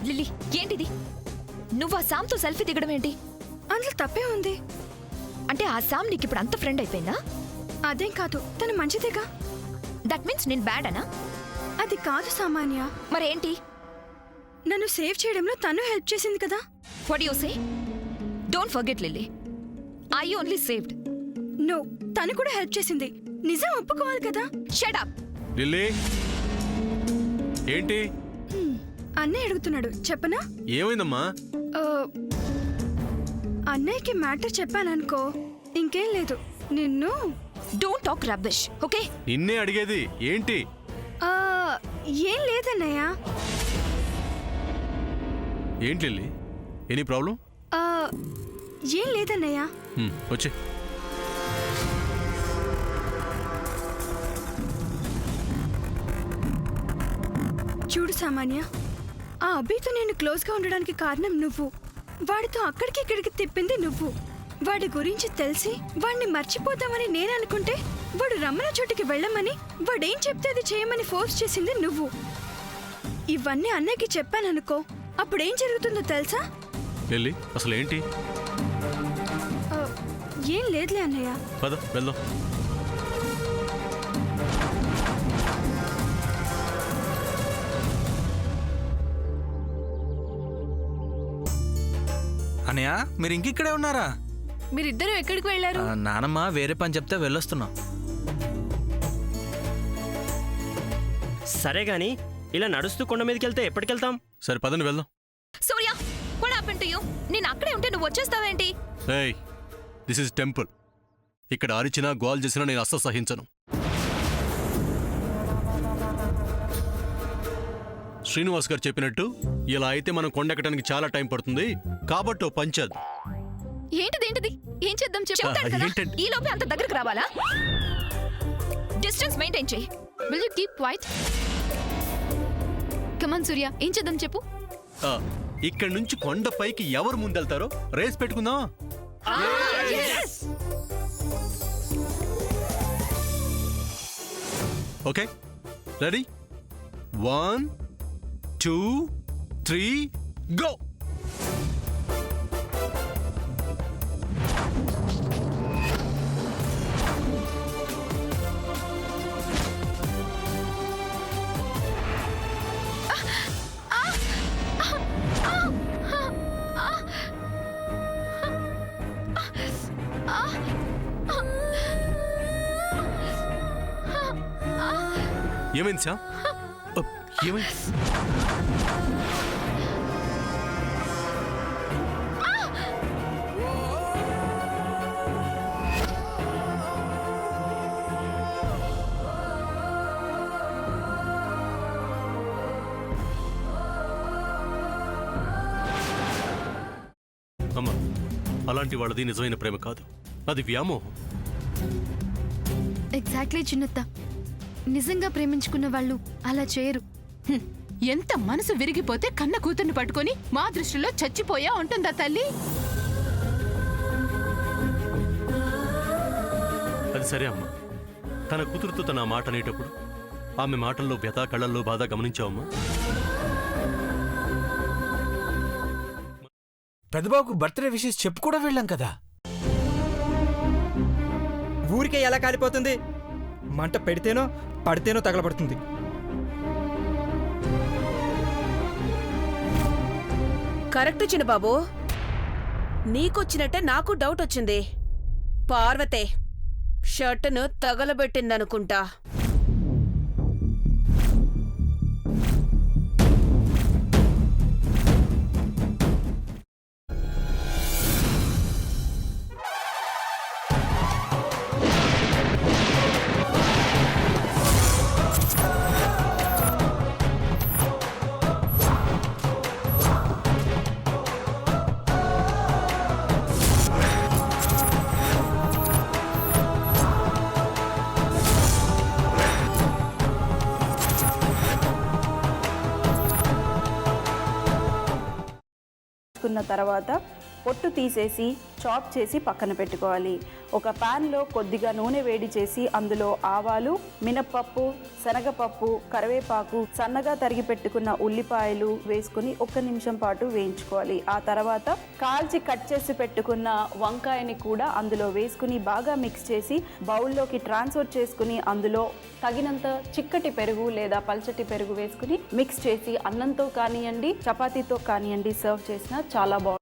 Lily ఏంటిది? నువ్వు ఆ శామ్తో సెల్ఫీ దిగడం ఏంటి? అందులో తప్పే ఉంది. అంటే ఆ శామ్ నీకు ఇప్పుడు అంత ఫ్రెండ్ అయిపోయిందా? అదేం కాదు, తను మంచిదేగా. దట్ మీన్స్ నేను బ్యాడ్ అనా? అది కాదు సామాన్య. మరేంటి? నన్ను సేవ్ చేయడంలో తను హెల్ప్ చేసింది కదా. What you say? Don't forget Lilly, I only saved. No, తను కూడా హెల్ప్ చేసింది. నిజం ఒప్పుకోవాలి కదా. Shut up. లిల్లీ ఏంటి? అన్నయ్య అడుగుతున్నాడు, చెప్పనా? ఏమైందమ్మా? ఆ, అన్నయ్యకి మ్యాటర్ చెప్పాననుకో, ఇంకేం లేదు. నిన్ను డోంట్ టాక్ రబ్బిష్, ఓకే? నిన్నే అడిగేది ఏంటి? ఆ, ఏం లేదన్నయ్య. ఏంటి లిల్లీ, ఎనీ ప్రాబ్లం? ఆ, ఏం లేదన్నయ్య. వచ్చే. చూడు సామాన్య, ఆ అభితో నేను క్లోజ్గా ఉండడానికి కారణం నువ్వు. వాడితో అక్కడికి ఇక్కడికి తిప్పింది నువ్వు. వాడి గురించి తెలిసి వాడిని మర్చిపోతామని నేను అనుకుంటే, వాడు రమ్మన చోటికి వెళ్ళమని, వాడేం చెప్తే అది చేయమని ఫోర్స్ చేసింది నువ్వు. ఇవన్నీ అన్నయ్యకి చెప్పాననుకో, అప్పుడేం జరుగుతుందో తెలుసా? లిల్లీ అసలు ఏంటి? ఆ, ఏం లేదులే అన్నయ్య. పద వెళ్దాం. అన్నయ్య, మీరు ఇంకిక్కడే ఉన్నారా? మీరిద్దరూ ఎక్కడికి వెళ్ళారు? నానమ్మ వేరే పని చెప్తే వెళ్ళొస్తున్నాం. సరే గాని ఇలా నడుస్తూ కొండ మీదకి వెళ్తే ఎప్పటికెళ్తాం? సరే పదని వెళ్దాం. సూర్య, వాట్ హ్యాపెండ్ టు యు? నేను అక్కడే ఉంటే నువ్వు వచ్చేస్తావేంటి? ఏయ్, దిస్ ఇస్ టెంపుల్. ఇక్కడ అరిచినా గోల్ చేసినా నేను అస్సలు సహించను. శ్రీనివాస్ గారు చెప్పినట్టు ఇలా అయితే మనం కొండెక్కడానికి చాలా టైం పడుతుంది, కాబట్టి ఓ పని చేద్దాం. ఏంటిదేంటిది? ఏం చేద్దాం చెప్తాడు కదా. ఏంటంటే? ఈ లోపే అంత దగ్గరకు రావాలా? డిస్టెన్స్ మెయింటైన్ చేయి. Will you keep quiet? Come on Surya, ఏం చేద్దాం చెప్పు. ఇక్కడ నుంచి కొండపైకి ఎవరు ముందెళ్తారో రేస్ పెట్టుకుందాం. Okay, ready? 1 2 3 గో. ఏమైంది శ్యామ్? ఏమైంది? అమ్మా, అలాంటి వాళ్ళది నిజమైన ప్రేమ కాదు, అది వ్యామోహం. ఎగ్జాక్ట్లీ చిన్నత్త, నిజంగా ప్రేమించుకున్న వాళ్ళు అలా చేయరు. ఎంత మనసు విరిగిపోతే కన్న కూతుర్ని పట్టుకొని మా దృష్టిలో చచ్చిపోయా ఉంటుందా తల్లి? అది సరే అమ్మా, తన కూతురుతో తన మాట అనేటప్పుడు ఆమె మాటల్లో వ్యథ, కళ్ళల్లో బాధ గమనించావమ్మా? పెద్దబాబుకు బర్త్డే విషెస్ చెప్పు కూడా వెళ్ళాం కదా. ఊరికే ఎలా కాలిపోతుంది? మంట పెడితేనో పడితేనో తగలబడుతుంది. కరెక్ట్ చిన్నబాబు, నీకొచ్చినట్టే నాకు డౌట్ వచ్చింది. పార్వతే షర్టును తగలబెట్టిందనుకుంటా. తర్వాత పొట్టు తీసేసి చాప్ చేసి పక్కన పెట్టుకోవాలి. ఒక ప్యాన్లో కొద్దిగా నూనె వేడి చేసి అందులో ఆవాలు, మినప్పప్పు, శనగపప్పు, కరివేపాకు, సన్నగా తరిగి పెట్టుకున్న ఉల్లిపాయలు వేసుకుని 1 నిమిషం పాటు వేయించుకోవాలి. ఆ తర్వాత కాల్చి కట్ చేసి పెట్టుకున్న వంకాయని కూడా అందులో వేసుకుని బాగా మిక్స్ చేసి బౌల్లోకి ట్రాన్స్ఫర్ చేసుకుని అందులో తగినంత చిక్కటి పెరుగు లేదా పల్చటి పెరుగు వేసుకుని మిక్స్ చేసి అన్నంతో కానివ్వండి, చపాతీతో కానివ్వండి సర్వ్ చేసినా చాలా బాగుంటుంది.